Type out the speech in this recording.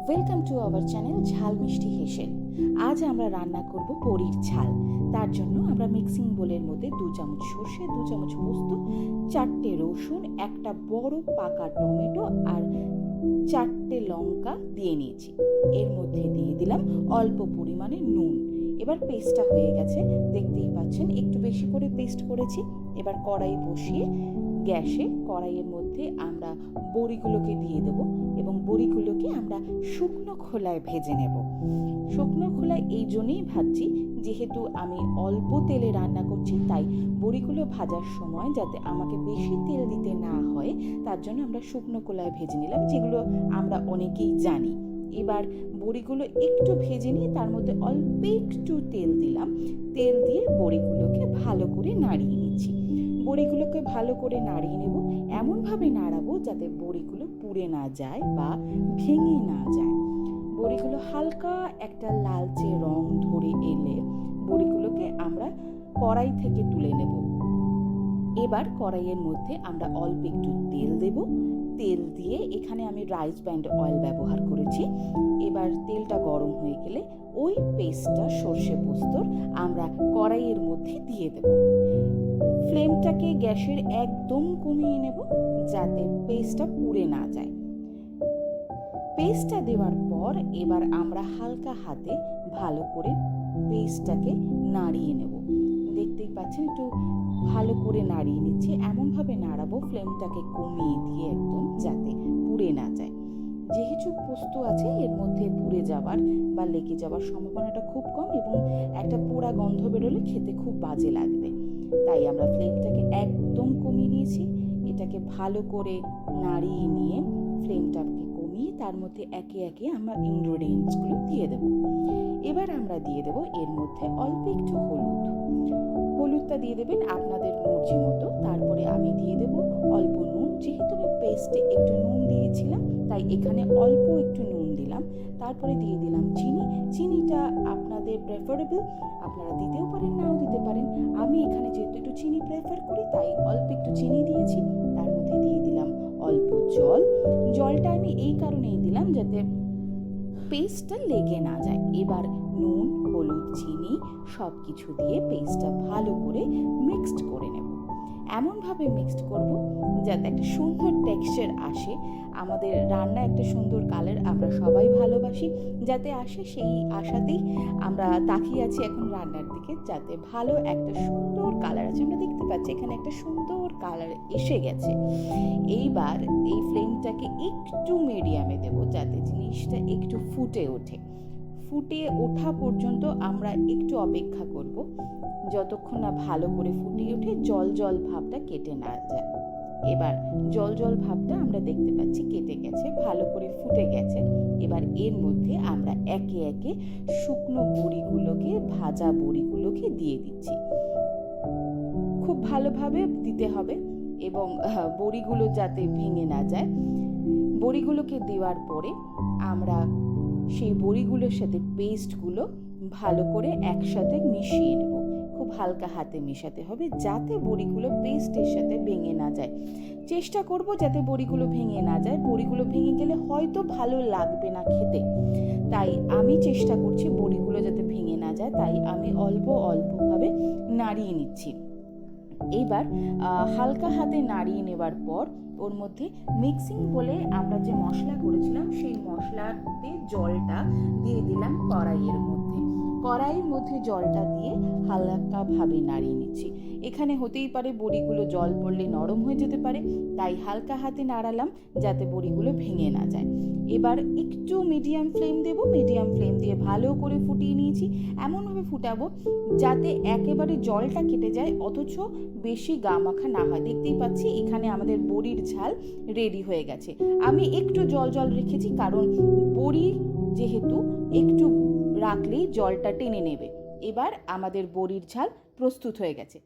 Welcome to our channel ঝাল মিষ্টি হেসেল। আজ আমরা রান্না করব বড়ির ঝাল। তার জন্য আমরা মিক্সিং বোলের মধ্যে 2 চামচ সর্ষে, 2 চামচ পোস্ত, 4টে রসুন, একটা বড় পাকা টমেটো আর 4টে লঙ্কা দিয়ে নিয়েছি। এর মধ্যে দিয়ে দিলাম অল্প পরিমাণে নুন। এবার পেস্টটা হয়ে গেছে, দেখতেই পাচ্ছেন একটু বেশি করে পেস্ট করেছি। এবার কড়াই বসিয়ে গ্যাসে কড়াইয়ের মধ্যে আমরা বড়িগুলোকে দিয়ে দেবো এবং বড়িগুলোকে আমরা শুকনো খোলায় ভেজে নেব। শুকনো খোলায় এই জন্যই ভাজছি, যেহেতু আমি অল্প তেলে রান্না করছি, তাই বড়িগুলো ভাজার সময় যাতে আমাকে বেশি তেল দিতে না হয় তার জন্য আমরা শুকনো খোলায় ভেজে নিলাম, যেগুলো আমরা অনেকেই জানি। এবার বড়িগুলো একটু ভেজে নিয়ে তার মধ্যে অল্প একটু তেল দিলাম। তেল দিয়ে বড়িগুলোকে ভালো করে নাড়িয়ে নিচ্ছি। বড়িগুলোকে ভালো করে নাড়িয়ে নেব, এমনভাবে নাড়াবো যাতে বড়িগুলো পুড়ে না যায় বা ভেঙে না যায়। বড়িগুলো হালকা একটা লালচে রং ধরে এলে বড়িগুলোকে আমরা কড়াই থেকে তুলে নেব। এবার কড়াইয়ের মধ্যে আমরা অল্প একটু তেল দেব। তেল দিয়ে এখানে আমি রাইস ব্র্যান্ড অয়েল ব্যবহার করেছি। এবার তেলটা গরম হয়ে গেলে ওই পেস্টটা সর্ষে পোস্তর আমরা কড়াইয়ের মধ্যে দিয়ে দেব। ফ্লেমটাকে গ্যাসের একদম কমিয়ে নেব যাতে পেস্টটা পুড়ে না যায়। পেস্টটা দেওয়ার পর এবার আমরা হালকা হাতে ভালো করে পেস্টটাকে নাড়িয়ে নেব। দেখতেই পাচ্ছেন একটু ভালো করে নাড়িয়ে নিচ্ছি। এমনভাবে নাড়াবো ফ্লেমটাকে কমিয়ে দিয়ে একদম, যাতে পুড়ে না যায়। যেহেতু পোস্ত আছে এর মধ্যে পুড়ে যাওয়ার বা লেগে যাওয়ার সম্ভাবনাটা খুব কম এবং একটা পোড়া গন্ধ বেরোলে খেতে খুব বাজে লাগবে। তাই আমরা ফ্লেমটাকে একদম কমিয়ে নিয়েছি। এটাকে ভালো করে নাড়িয়ে নিয়ে ফ্লেমটাকে কমিয়ে তার মধ্যে একে একে আমরা ইনগ্রেডিয়েন্টসগুলো দিয়ে দেব। এবার আমরা দিয়ে দেব এর মধ্যে অল্প একটু হলুদটা দিয়ে দেবেন আপনাদের মর্জি মতো। তারপরে আমি দিয়ে দেব অল্প নুন। যেহেতু আমি পেস্টে একটু নুন দিয়েছিলাম তাই এখানে অল্প একটু নুন দিলাম। তারপরে দিয়ে দিলাম চিনিটা আপনাদের প্রেফারেবল, আপনারা দিতেও পারেন নাও দিতে পারেন। আমি এখানে যেহেতু একটু চিনি প্রেফার করি তাই অল্প একটু চিনি দিয়েছি। তার মধ্যে দিয়ে দিলাম অল্প জলটা আমি এই কারণেই দিলাম যাতে পেস্টটা লেগে না যায়। এবার নুন, হলুদ, চিনি সব কিছু দিয়ে পেস্টটা ভালো করে মিক্সড করে নেব। এমনভাবে মিক্সড করব যাতে একটা সুন্দর টেক্সচার আসে। আমাদের রান্না একটা সুন্দর কালার আমরা সবাই ভালোবাসি, যাতে আসে সেই আশাতেই আমরা তাকিয়ে আছি এখন রান্নার দিকে, যাতে ভালো একটা সুন্দর কালার আছে। আমরা দেখতে পাচ্ছি এখানে একটা সুন্দর কালার এসে গেছে। এইবার এই ফ্লেমটাকে একটু মিডিয়ামে দেব যাতে জিনিসটা একটু ফুটে ওঠে। ফুটে ওঠা পর্যন্ত আমরা একটু অপেক্ষা করব, যতক্ষণ না ভালো করে ফুটে ওঠে জল ভাবটা কেটে না যায়। এবার জল ভাবটা আমরা দেখতে পাচ্ছি কেটে গেছে, ভালো করে ফুটে গেছে। এবার এর মধ্যে আমরা একে একে শুকনো বড়িগুলোকে, ভাজা বড়িগুলোকে দিয়ে দিচ্ছি। খুব ভালোভাবে দিতে হবে এবং বড়িগুলো যাতে ভেঙে না যায়। বড়িগুলোকে দেওয়ার পরে আমরা সেই বড়িগুলোর সাথে পেস্টগুলো ভালো করে একসাথে মিশিয়ে নেব। খুব হালকা হাতে মেশাতে হবে যাতে বড়িগুলো পেস্টের সাথে ভেঙে না যায়। চেষ্টা করব যাতে বড়িগুলো ভেঙে না যায়। বড়িগুলো ভেঙে গেলে হয়তো ভালো লাগবে না খেতে, তাই আমি চেষ্টা করছি বড়িগুলো যাতে ভেঙে না যায়, তাই আমি অল্পভাবে নাড়িয়ে নিচ্ছি। এইবার হালকা হাতে নাড়িয়ে নেবার পর ওর মধ্যে মিক্সিং বলে আমরা যে মশলা করেছিলাম সেই মশলাতে জলটা দিয়ে দিলাম কড়াইয়ের মধ্যে জলটা দিয়ে হালকাভাবে নাড়িয়ে নিচ্ছি। এখানে হতেই পারে বড়িগুলো জল পড়লে নরম হয়ে যেতে পারে, তাই হালকা হাতে নাড়ালাম যাতে বড়িগুলো ভেঙে না যায়। এবার একটু মিডিয়াম ফ্লেম দিয়ে ভালো করে ফুটিয়ে নিয়েছি। এমনভাবে ফুটাবো যাতে একেবারে জলটা কেটে যায় অথচ বেশি গা মাখা না হয়। দেখতেই পাচ্ছি এখানে আমাদের বড়ির ঝাল রেডি হয়ে গেছে। আমি একটু জল রেখেছি কারণ বড়ি যেহেতু একটু রাখলেই জলটা টেনে নেবে। এবার আমাদের বড়ির ঝাল প্রস্তুত হয়ে গেছে।